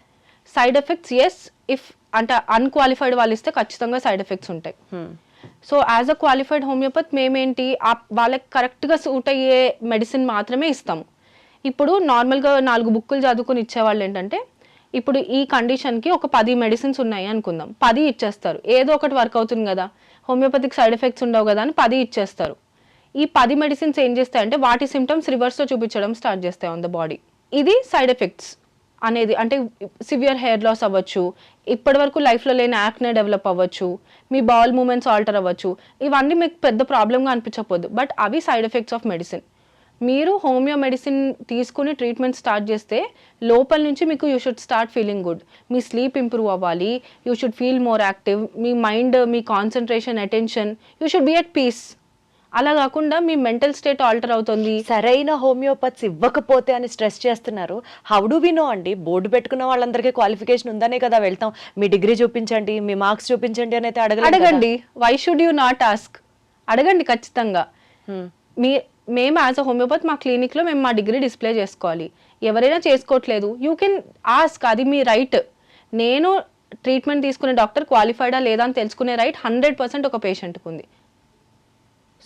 సైడ్ ఎఫెక్ట్స్ ఎస్, ఇఫ్ అంటే అన్క్వాలిఫైడ్ వాళ్ళు ఇస్తే ఖచ్చితంగా సైడ్ ఎఫెక్ట్స్ ఉంటాయి. So as a qualified homeopath మేమేంటి వాళ్ళకి కరెక్ట్గా సూట్ అయ్యే మెడిసిన్ మాత్రమే ఇస్తాము. ఇప్పుడు నార్మల్గా 4 బుక్కులు చదువుకుని ఇచ్చేవాళ్ళు ఏంటంటే, ఇప్పుడు ఈ కండిషన్కి ఒక 10 మెడిసిన్స్ ఉన్నాయి అనుకుందాం, 10 ఇచ్చేస్తారు. ఏదో ఒకటి వర్క్ అవుతుంది కదా, హోమియోపతిక్ సైడ్ ఎఫెక్ట్స్ ఉండవు కదా అని 10 ఇచ్చేస్తారు. ఈ 10 మెడిసిన్స్ ఏం చేస్తాయంటే వాటి సిమ్టమ్స్ రివర్స్లో చూపించడం స్టార్ట్ చేస్తాయి ఆన్ ద బాడీ. ఇది సైడ్ ఎఫెక్ట్స్ అనేది, అంటే సివియర్ హెయిర్ లాస్ అవ్వచ్చు, ఇప్పటి వరకు లైఫ్లో లేని యాక్నే డెవలప్ అవ్వచ్చు, మీ బౌల్ మూమెంట్స్ ఆల్టర్ అవ్వచ్చు. ఇవన్నీ మీకు పెద్ద ప్రాబ్లమ్గా అనిపించకపోదు, బట్ అవి సైడ్ ఎఫెక్ట్స్ ఆఫ్ మెడిసిన్. మీరు హోమియో మెడిసిన్ తీసుకుని ట్రీట్మెంట్ స్టార్ట్ చేస్తే లోపల నుంచి మీకు you should start feeling good, మీ స్లీప్ ఇంప్రూవ్ అవ్వాలి, you should feel more active, మీ మైండ్, మీ concentration, attention, you should be at peace. అలా కాకుండా మీ మెంటల్ స్టేట్ ఆల్టర్ అవుతుంది. సరైన హోమియోపత్స్ ఇవ్వకపోతే అని స్ట్రెస్ చేస్తున్నారు. హౌ డు వి నో అండి? బోర్డు పెట్టుకున్న వాళ్ళందరికీ క్వాలిఫికేషన్ ఉందనే కదా వెళ్తాం. మీ డిగ్రీ చూపించండి, మీ మార్క్స్ చూపించండి అని అయితే అడగండి. Why should you not ask? అడగండి ఖచ్చితంగా. మేము యాజ్ అ హోమియోపత్ మా క్లినిక్లో మేము మా డిగ్రీ డిస్ప్లే చేసుకోవాలి. ఎవరైనా చేసుకోవట్లేదు, యూ కెన్ ఆస్క్, అది మీ రైట్. నేను ట్రీట్మెంట్ తీసుకునే డాక్టర్ క్వాలిఫైడా లేదా అని తెలుసుకునే రైట్ 100% ఒక పేషెంట్కి ఉంది.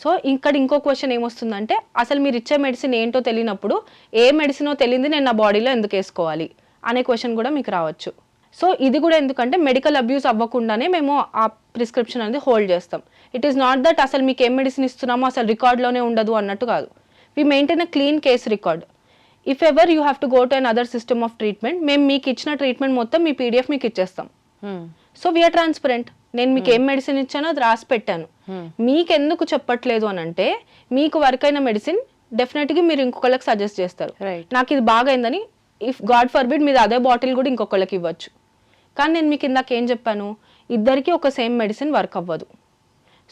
సో ఇక్కడ ఇంకో క్వశ్చన్ ఏమొస్తుందంటే, అసలు మీరు ఇచ్చే మెడిసిన్ ఏంటో తెలియనప్పుడు ఏ మెడిసినో తెలియంది నేను నా బాడీలో ఎందుకు వేసుకోవాలి అనే క్వశ్చన్ కూడా మీకు రావచ్చు. సో ఇది కూడా ఎందుకంటే మెడికల్ అబ్యూస్ అవ్వకుండానే మేము ఆ ప్రిస్క్రిప్షన్ అనేది హోల్డ్ చేస్తాం. ఇట్ ఈస్ నాట్ దట్ అసలు మీకు ఏం మెడిసిన్ ఇస్తున్నామో అసలు రికార్డ్లోనే ఉండదు అన్నట్టు కాదు. We maintain a clean case record. If ever you have to go to another system of treatment, మేము మీకు ఇచ్చిన ట్రీట్మెంట్ మొత్తం మీ పీడిఎఫ్ మీకు ఇచ్చేస్తాం. So we're transparent. నేను మీకు ఏం మెడిసిన్ ఇచ్చానో అది రాసి పెట్టాను. మీకు ఎందుకు చెప్పట్లేదు అని అంటే, మీకు వర్క్ అయిన మెడిసిన్ డెఫినెట్గా మీరు ఇంకొకళ్ళకి సజెస్ట్ చేస్తారు. నాకు ఇది బాగా అయిందని, ఇఫ్ గాడ్ ఫర్బిడ్ మీరు అదే బాటిల్ కూడా ఇంకొకళ్ళకి ఇవ్వచ్చు. కానీ నేను మీకు ఇందాక ఏం చెప్పాను, ఇద్దరికి ఒక సేమ్ మెడిసిన్ వర్క్ అవ్వదు.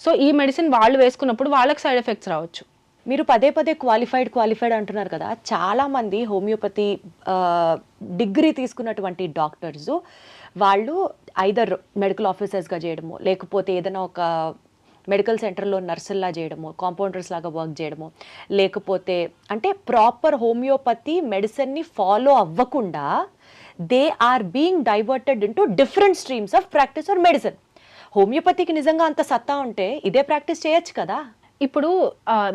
సో ఈ మెడిసిన్ వాళ్ళు వేసుకున్నప్పుడు వాళ్ళకి సైడ్ ఎఫెక్ట్స్ రావచ్చు. మీరు పదే పదే క్వాలిఫైడ్ అంటున్నారు కదా. చాలామంది హోమియోపతి డిగ్రీ తీసుకున్నటువంటి డాక్టర్స్ వాళ్ళు ఐదర్ మెడికల్ ఆఫీసర్స్గా చేయడము, లేకపోతే ఏదైనా ఒక మెడికల్ సెంటర్లో నర్సుల్లా చేయడము, కాంపౌండర్స్ లాగా వర్క్ చేయడము, లేకపోతే అంటే ప్రాపర్ హోమియోపతి మెడిసిన్ని ఫాలో అవ్వకుండా they are being diverted into different streams of practice or medicine. హోమియోపతికి నిజంగా అంత సత్తా ఉంటే ఇదే ప్రాక్టీస్ చేయొచ్చు కదా. ఇప్పుడు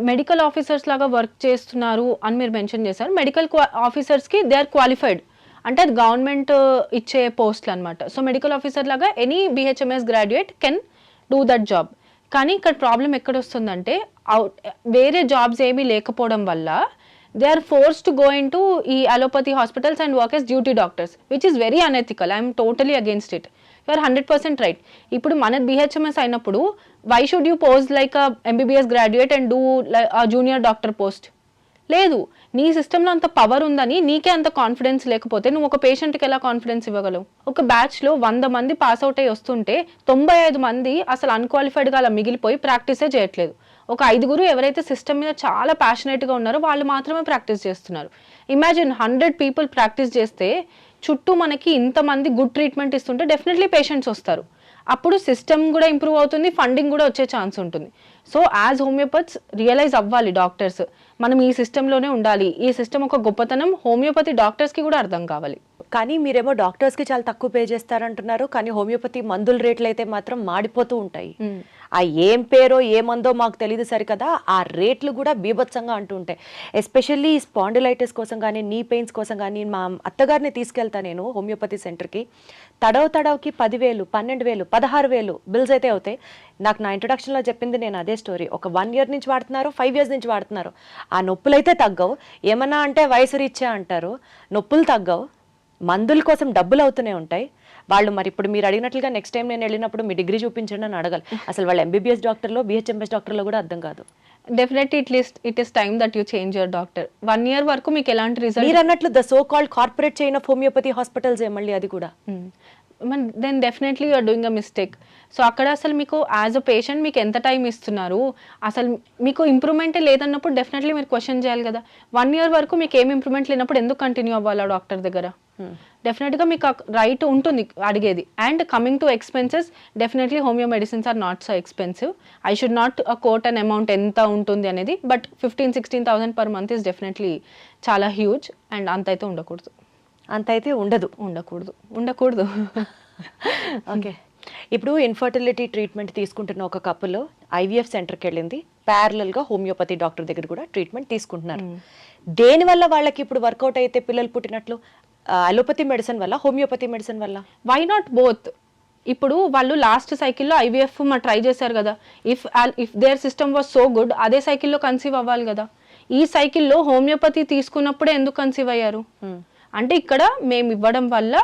మెడికల్ ఆఫీసర్స్ లాగా వర్క్ చేస్తున్నారు అని మీరు మెన్షన్ చేశారు. మెడికల్ ఆఫీసర్స్కి దే ఆర్ క్వాలిఫైడ్, అంటే అది గవర్నమెంట్ ఇచ్చే పోస్టులు అనమాట. సో మెడికల్ ఆఫీసర్ లాగా any BHMS graduate can do that job. కానీ ఇక్కడ ప్రాబ్లం ఎక్కడ వస్తుందంటే, వేరే జాబ్స్ ఏమీ లేకపోవడం వల్ల they are force to go in to ఈ allopathy hospitals and work as duty doctors, which is very unethical. I'm totally against it. You are 100% right. ఇప్పుడు మన BHMS అయినప్పుడు why should you post like MBBS graduate and do junior doctor post? లేదు. నీ సిస్టంలో అంత power ఉందని నీకే అంత కాన్ఫిడెన్స్ లేకపోతే నువ్వు ఒక పేషెంట్కి ఎలా కాన్ఫిడెన్స్ ఇవ్వగలవు? ఒక బ్యాచ్లో 100 మంది పాస్ అవుట్ అయ్యి వస్తుంటే 95 మంది అసలు అన్క్వాలిఫైడ్గా అలా మిగిలిపోయి ప్రాక్టీసే చేయట్లేదు. ఒక 5గురు ఎవరైతే సిస్టమ్ మీద చాలా ప్యాషనేట్గా ఉన్నారో వాళ్ళు మాత్రమే ప్రాక్టీస్ చేస్తున్నారు. ఇమాజిన్ 100 పీపుల్ ప్రాక్టీస్ చేస్తే చుట్టూ మనకి ఇంతమంది గుడ్ ట్రీట్మెంట్ ఇస్తుంటే డెఫినెట్లీ పేషెంట్స్ వస్తారు. అప్పుడు సిస్టమ్ కూడా ఇంప్రూవ్ అవుతుంది, ఫండింగ్ కూడా వచ్చే ఛాన్స్ ఉంటుంది. సో యాజ్ హోమియోపత్స్ రియలైజ్ అవ్వాలి డాక్టర్స్, మనం ఈ సిస్టంలోనే ఉండాలి. ఈ సిస్టమ్ ఒక గొప్పతనం హోమియోపతి డాక్టర్స్కి కూడా అర్థం కావాలి. కానీ మీరేమో డాక్టర్స్కి చాలా తక్కువ పే చేస్తారంటున్నారు, కానీ హోమియోపతి మందుల రేట్లు అయితే మాత్రం మాడిపోతూ ఉంటాయి. ఆ ఏం పేరో ఏ మందో మాకు తెలియదు సరికదా, ఆ రేట్లు కూడా బీభత్సంగా అంటూ ఉంటాయి. ఎస్పెషల్లీ స్పాండిలైటిస్ కోసం కానీ నీ పెయిన్స్ కోసం కానీ మా అత్తగారిని తీసుకెళ్తా నేను హోమియోపతి సెంటర్కి. తడవకి 10,000, 12,000, 16,000 బిల్స్ అయితే అవుతాయి. నాకు నా ఇంట్రొడక్షన్లో చెప్పింది నేను అదే స్టోరీ. ఒక 1 year నుంచి వాడుతున్నారు, 5 years నుంచి వాడుతున్నారు. ఆ నొప్పులు అయితే తగ్గవు. ఏమన్నా అంటే వయసు రీత్యా అంటారు, నొప్పులు తగ్గవు, మందుల కోసం డబ్బులు అవుతూనే ఉంటాయి. వాళ్ళు మరి ఇప్పుడు మీరు అడిగినట్లుగా నెక్స్ట్ టైం నేను వెళ్ళినప్పుడు మీ డిగ్రీ చూపించండి అని అడగాలి. అసలు వాళ్ళు MBBS డాక్టర్లో BHMS డాక్టర్లో కూడా అర్థం కాదు. Definitely it is time that you change your doctor. 1 year వరకు మీకు ఎలాంటి రిజల్ట్, మీరు అన్నట్లు the so called corporate chain of homeopathy hospitals మళ్ళీ అది కూడా, then definitely you're doing a mistake. So అక్కడ అసలు మీకు యాజ్ అ పేషెంట్ మీకు ఎంత టైం ఇస్తున్నారు, అసలు మీకు ఇంప్రూవ్మెంటే లేదన్నప్పుడు డెఫినెట్లీ మీరు క్వశ్చన్ చేయాలి కదా. 1 year వరకు మీకు ఏం ఇంప్రూవ్మెంట్ లేనప్పుడు ఎందుకు కంటిన్యూ అవ్వాలి ఆ డాక్టర్ దగ్గర? డెఫినెట్గా మీకు రైట్ ఉంటుంది అడిగేది. And coming to expenses, definitely homeo medicines are not so expensive. I should not quote an amount ఎంత ఉంటుంది అనేది, but 15,000-16,000 per month is definitely చాలా హ్యూజ్. అండ్ అంత అయితే ఉండకూడదు. అంత అయితే ఉండకూడదు. ఉండకూడదు. ఓకే. ఇప్పుడు ఇన్ఫర్టిలిటీ ట్రీట్మెంట్ తీసుకుంటున్న ఒక కపుల్ ఐవీఎఫ్ సెంటర్కి వెళ్ళింది, ప్యారలల్గా హోమియోపతి డాక్టర్ దగ్గర కూడా ట్రీట్మెంట్ తీసుకుంటున్నారు. దేనివల్ల వాళ్ళకి ఇప్పుడు వర్కౌట్ అయితే పిల్లలు పుట్టినట్లు? అలోపతి మెడిసిన్ వల్ల, హోమియోపతి మెడిసిన్ వల్ల? Why not both? ఇప్పుడు వాళ్ళు లాస్ట్ సైకిల్లో ఐవీఎఫ్ ట్రై చేశారు కదా, if there system was so good, అదే సైకిల్లో కన్సీవ్ అవ్వాలి కదా. ఈ సైకిల్లో హోమియోపతి తీసుకున్నప్పుడే ఎందుకు కన్సీవ్ అయ్యారు అంటే ఇక్కడ మేము ఇవ్వడం వల్ల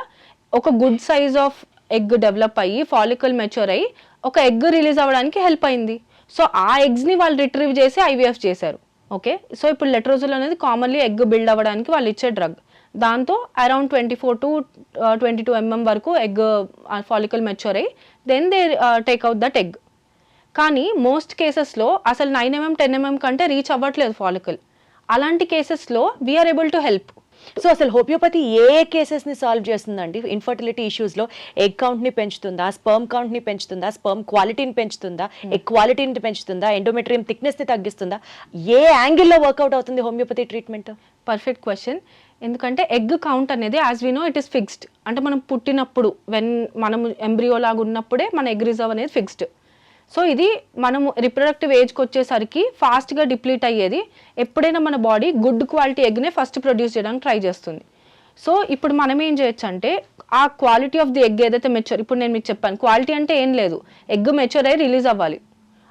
ఒక good size of egg develop అయ్యి ఫాలికల్ మెచ్యూర్ అయ్యి ఒక ఎగ్ రిలీజ్ అవ్వడానికి హెల్ప్ అయింది. సో ఆ ఎగ్స్ని వాళ్ళు రిట్రీవ్ చేసి ఐవీఎఫ్ చేశారు. ఓకే, సో ఇప్పుడు లెట్రోజోల్ అనేది కామన్లీ ఎగ్ బిల్డ్ అవ్వడానికి వాళ్ళు ఇచ్చే డ్రగ్. దాంతో అరౌండ్ 24 to 22 mm వరకు ఎగ్ ఫాలికల్ మెచ్యూర్ అయ్యి then they take out that egg. కానీ మోస్ట్ కేసెస్లో అసలు 9 mm 10 mm కంటే రీచ్ అవ్వట్లేదు ఫాలికల్. అలాంటి కేసెస్లో we are able to help. So అసలు హోమియోపతి ఏ కేసెస్ని సాల్వ్ చేస్తుందండి? ఇన్ఫర్టిలిటీ ఇష్యూస్లో ఎగ్ కౌంట్ని పెంచుతుందా, స్పర్మ్ కౌంట్ని పెంచుతుందా, స్పర్మ్ క్వాలిటీని పెంచుతుందా, ఎగ్ క్వాలిటీని పెంచుతుందా, ఎండోమెట్రియం థిక్నెస్ని తగ్గిస్తుందా? ఏ యాంగిల్లో వర్కౌట్ అవుతుంది హోమియోపతి ట్రీట్మెంట్? Perfect question. ఎందుకంటే ఎగ్ కౌంట్ అనేది as we know it is fixed. అంటే మనం పుట్టినప్పుడు మనం ఎంబ్రియో లాగా ఉన్నప్పుడే మన ఎగ్ రిజర్వ్ అనేది ఫిక్స్డ్. సో ఇది మనము రిప్రొడక్టివ్ ఏజ్కి వచ్చేసరికి ఫాస్ట్గా డిప్లీట్ అయ్యేది. ఎప్పుడైనా మన బాడీ గుడ్ క్వాలిటీ ఎగ్నే ఫస్ట్ ప్రొడ్యూస్ చేయడానికి ట్రై చేస్తుంది. సో ఇప్పుడు మనం ఏం చేయొచ్చు అంటే ఆ క్వాలిటీ ఆఫ్ ది ఎగ్ ఏదైతే మెచ్యూర్, ఇప్పుడు నేను మీకు చెప్పాను క్వాలిటీ అంటే ఏం లేదు, ఎగ్ మెచ్యూర్ అయ్యి రిలీజ్ అవ్వాలి,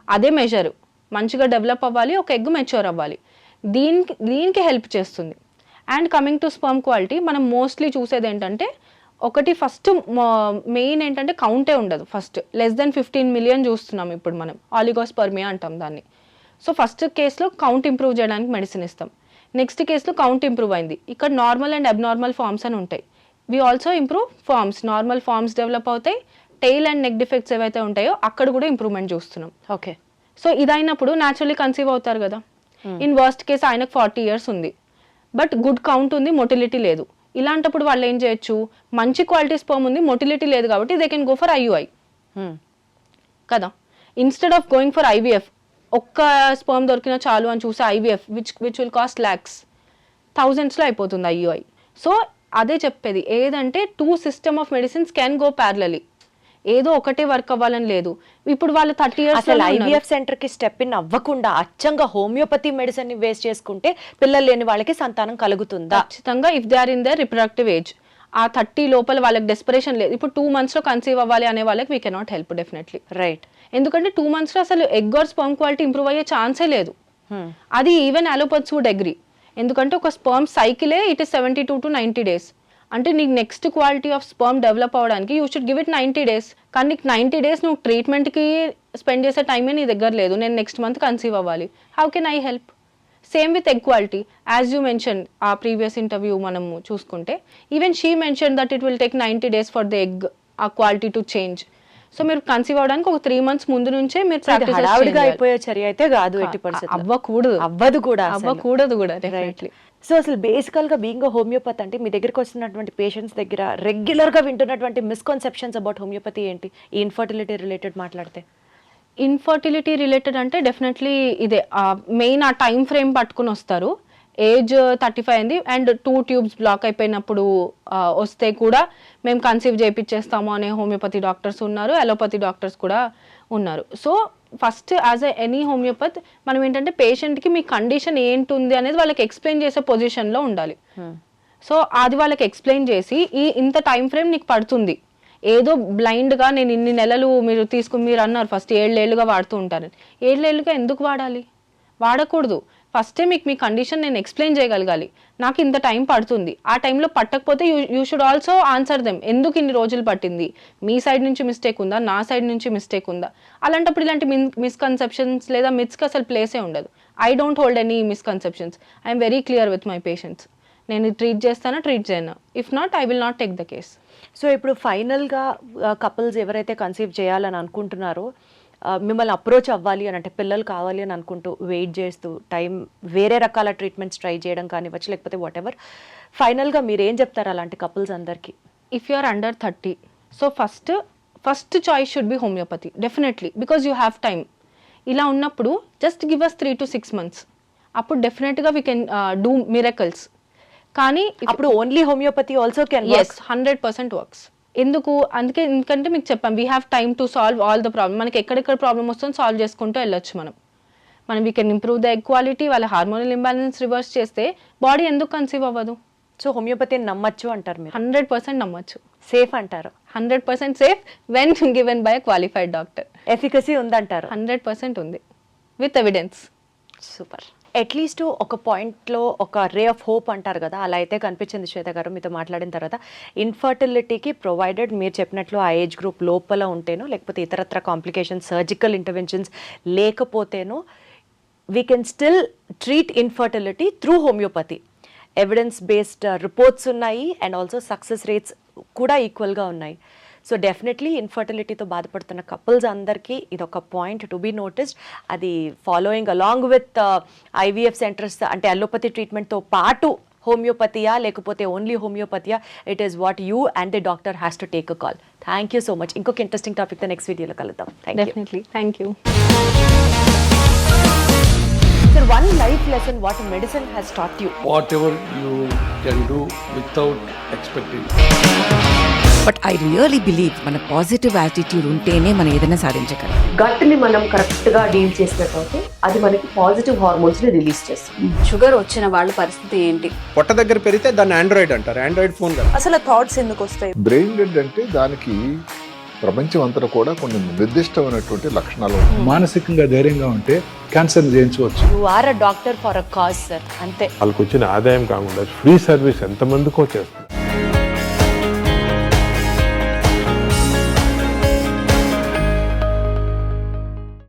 అదే మెజర్. మంచిగా డెవలప్ అవ్వాలి, ఒక ఎగ్ మెచ్యూర్ అవ్వాలి, దీనికి హెల్ప్ చేస్తుంది. And coming to sperm quality, మనం మోస్ట్లీ చూసేది ఏంటంటే ఒకటి ఫస్ట్ మెయిన్ ఏంటంటే కౌంటే ఉండదు. ఫస్ట్ లెస్ దెన్ 15 million చూస్తున్నాం ఇప్పుడు మనం, ఆలిగోస్పర్మియా అంటాం దాన్ని. సో ఫస్ట్ కేసులో కౌంట్ ఇంప్రూవ్ చేయడానికి మెడిసిన్ ఇస్తాం. నెక్స్ట్ కేసులో కౌంట్ ఇంప్రూవ్ అయింది, ఇక్కడ నార్మల్ అండ్ అబ్నార్మల్ ఫార్మ్స్ అని ఉంటాయి. We also improve forms, normal forms develop అవుతాయి, టెయిల్ అండ్ నెక్ డిఫెక్ట్స్ ఏవైతే ఉంటాయో అక్కడ కూడా ఇంప్రూవ్మెంట్ చూస్తున్నాం. ఓకే, సో ఇదైనప్పుడు న్యాచురల్లీ కన్సీవ్ అవుతారు కదా. ఇన్ వర్స్ట్ కేసు ఆయనకు 40 years ఉంది, బట్ గుడ్ కౌంట్ ఉంది, మొటిలిటీ లేదు. ఇలాంటప్పుడు వాళ్ళు ఏం చేయొచ్చు, మంచి క్వాలిటీ స్పర్మ్ ఉంది, మొటిలిటీ లేదు కాబట్టి they can go for IUI కదా. Instead of going for IVF, ఒక్క స్పర్మ్ దొరికినా చాలు అని చూసే IVF which will cost lakhs, thousandsలో అయిపోతుంది ఐయుఐ. సో అదే చెప్పేది ఏదంటే 2 systems of medicines can go parallelly, ఏదో ఒకటే వర్క్ అవ్వాలని లేదు. ఇప్పుడు వాళ్ళు 30 years అసలు ఐవీఎఫ్ సెంటర్ కి స్టెప్ ఇన్ అవ్వకుండా అచ్చంగా హోమియోపతి మెడిసిన్ ని వేస్ట్ చేసుకుంటే పిల్లలు లేని వాళ్ళకి సంతానం కలుగుతుందా? ఖచ్చితంగా if they are in their reproductive age, ఆ 30 లోపల వాళ్ళకి డెస్పరేషన్ లేదు, ఇప్పుడు 2 months లో కన్సీవ్ అవ్వాలి అనే వాళ్ళకి we cannot help definitely. Right, ఎందుకంటే 2 months లో అసలు egg or sperm quality improve అయ్యే ఛాన్సే లేదు. అది ఈవెన్ అలోపత్స్ వుడ్ అగ్రీ, ఎందుకంటే ఒక స్పర్మ్ సైకిలే ఇట్ ఇస్ 72 to 90 days. అంటే నీకు next quality of sperm develop అవ్వడానికి you should give it 90 days. కానీ నీకు 90 days నువ్వు ట్రీట్మెంట్కి స్పెండ్ చేసే టైమే నీ దగ్గర లేదు, నేను నెక్స్ట్ మంత్ కన్సీవ్ అవ్వాలి, how can I help? Same with egg quality, as you mention ఆ ప్రీవియస్ ఇంటర్వ్యూ మనం చూసుకుంటే even she mention that it will take 90 days for the egg ఆ క్వాలిటీ టు చేంజ్. సో మీరు conceive అవ్వడానికి ఒక 3 months ముందు నుంచే మీరు హడావుడిగా అయిపోయే చర్య అయితే కాదు, అవ్వదు కూడా డెఫినెట్లీ. సో అసలు బేసికల్గా బీయింగ్ హోమియోపతి అంటే మీ దగ్గరికి వస్తున్నటువంటి పేషెంట్స్ దగ్గర రెగ్యులర్గా వింటున్నటువంటి మిస్కన్సెప్షన్స్ అబౌట్ హోమియోపతి ఏంటి? ఈ ఇన్ఫర్టిలిటీ రిలేటెడ్ మాట్లాడితే ఇన్ఫర్టిలిటీ రిలేటెడ్ అంటే డెఫినెట్లీ ఇదే మెయిన్, ఆ టైం ఫ్రేమ్ పట్టుకుని వస్తారు. ఏజ్ 35 అయింది అండ్ 2 tubes బ్లాక్ అయిపోయినప్పుడు వస్తే కూడా మేము కన్సీవ్ చేయించేస్తాము అనే హోమియోపతి డాక్టర్స్ ఉన్నారు, అలోపతి డాక్టర్స్ కూడా ఉన్నారు. So first as any homeopathy మనం ఏంటంటే పేషెంట్కి మీ కండిషన్ ఏంటుంది అనేది వాళ్ళకి ఎక్స్ప్లెయిన్ చేసే పొజిషన్లో ఉండాలి. సో అది వాళ్ళకి ఎక్స్ప్లెయిన్ చేసి ఇంత టైం ఫ్రేమ్ నీకు పడుతుంది, ఏదో బ్లైండ్గా నేను ఇన్ని నెలలు మీరు అన్నారు ఫస్ట్ 7 ఏళ్ళుగా వాడుతూ ఉంటారని. 7 ఏళ్ళుగా ఎందుకు వాడాలి? వాడకూడదు. ఫస్టే మీకు మీ కండిషన్ నేను ఎక్స్ప్లెయిన్ చేయగలగాలి, నాకు ఇంత టైం పడుతుంది, ఆ టైంలో పట్టకపోతే you should also answer them, ఎందుకు ఇన్ని రోజులు పట్టింది, మీ సైడ్ నుంచి మిస్టేక్ ఉందా, నా సైడ్ నుంచి మిస్టేక్ ఉందా. అలాంటప్పుడు ఇలాంటి మిస్కన్సెప్షన్స్ లేదా మిత్స్కి అసలు ప్లేసే ఉండదు. I don't hold any misconceptions, I'm very clear with my patients. నేను ట్రీట్ చేస్తానా, ట్రీట్ చేయను, if not I will not take the case. So ఇప్పుడు ఫైనల్గా కపుల్స్ ఎవరైతే కన్సీవ్ చేయాలని అనుకుంటున్నారో మిమ్మల్ని అప్రోచ్ అవ్వాలి అని అంటే, పిల్లలు కావాలి అని అనుకుంటూ వెయిట్ చేస్తూ టైం వేరే రకాల ట్రీట్మెంట్స్ ట్రై చేయడం కానివ్వచ్చు, లేకపోతే వాట్ ఎవర్, ఫైనల్గా మీరు ఏం చెప్తారు అలాంటి కపుల్స్ అందరికీ? If you are under 30, so first choice should be homeopathy definitely, because you have time. ఇలా ఉన్నప్పుడు just give us 3 to 6 months, అప్పుడు డెఫినెట్గా వీ కెన్ డూ మిరకల్స్. కానీ అప్పుడు only homeopathy also can, yes 100% works. ఎందుకంటే మీకు చెప్పాం we have time to solve all the problem. మనకి ఎక్కడెక్కడ ప్రాబ్లమ్ వస్తుందో సాల్వ్ చేసుకుంటూ వెళ్ళొచ్చు మనం we can improve the egg quality, వాళ్ళ హార్మోనల్ ఇంబ్యాలెన్స్ రివర్స్ చేస్తే బాడీ ఎందుకు కన్సీవ్ అవ్వదు? సో హోమియోపతిని నమ్మచ్చు అంటారు మీరు? 100% నమ్మొచ్చు. సేఫ్ అంటారు? 100% safe when given by qualified doctor. Efficacy ఉందంటారు? 100% ఉంది విత్ ఎవిడెన్స్. సూపర్. అట్లీస్ట్ ఒక పాయింట్లో ఒక రే ఆఫ్ హోప్ అంటారు కదా, అలా అయితే కనిపించింది శ్వేత గారు మీతో మాట్లాడిన తర్వాత. ఇన్ఫర్టిలిటీకి ప్రొవైడెడ్ మీరు చెప్పినట్లు ఆ ఏజ్ గ్రూప్ లోపల ఉంటేనో, లేకపోతే ఇతరత్ర కాంప్లికేషన్స్, సర్జికల్ ఇంటర్వెన్షన్స్ లేకపోతేనో, we can still treat infertility through homeopathy. Evidence based reports ఉన్నాయి అండ్ ఆల్సో సక్సెస్ రేట్స్ కూడా ఈక్వల్గా ఉన్నాయి. సో డెఫినెట్లీ ఇన్ఫర్టిలిటీతో బాధపడుతున్న కపుల్స్ అందరికీ ఇది ఒక పాయింట్ టు బీ నోటిస్డ్. అది following along with IVF centres, అంటే అలోపతి ట్రీట్మెంట్తో పాటు హోమియోపతియా లేకపోతే ఓన్లీ హోమియోపతియా, it is what you and the doctor has to take a call. Thank you so much. ఇంకొక ఇంట్రెస్టింగ్ టాపిక్తో నెక్స్ట్ వీడియోలో కలుద్దాం. Definitely. Thank you. Sir, one life lesson what medicine has taught you. Whatever you can do without expecting. But I really believe మన positive attitude ఉంటేనే మనం ఏదైనా సాధించగలం. గట్ని మనం కరెక్ట్గా డీల్ చేసినట్లయితే అది మనకి పాజిటివ్ హార్మోన్స్ని రిలీజ్ చేస్తుంది. షుగర్ వచ్చిన వాళ్ళ పరిస్థితి ఏంటి? పొట్ట దగ్గర పెరిగితే దాన్ని ఆండ్రాయిడ్ అంటారు, ఆండ్రాయిడ్ ఫోన్ కాదు. అసలు థాట్స్ ఎందుకు వస్తాయి? బ్రెయిన్ డెడ్ అంటే దానికి ప్రపంచం అంతా కూడా కొన్ని నిర్దిష్టమైనటువంటి లక్షణాలు ఉంటాయి. మానసికంగా ధైర్యంగా ఉంటే క్యాన్సర్ జయించవచ్చు. You are a doctor for a cause, sir. అంతే. వాళ్ళకి వచ్చిన ఆదాయం కాకుండా ఫ్రీ సర్వీస్ ఎంతమందికో చేస్తుంది.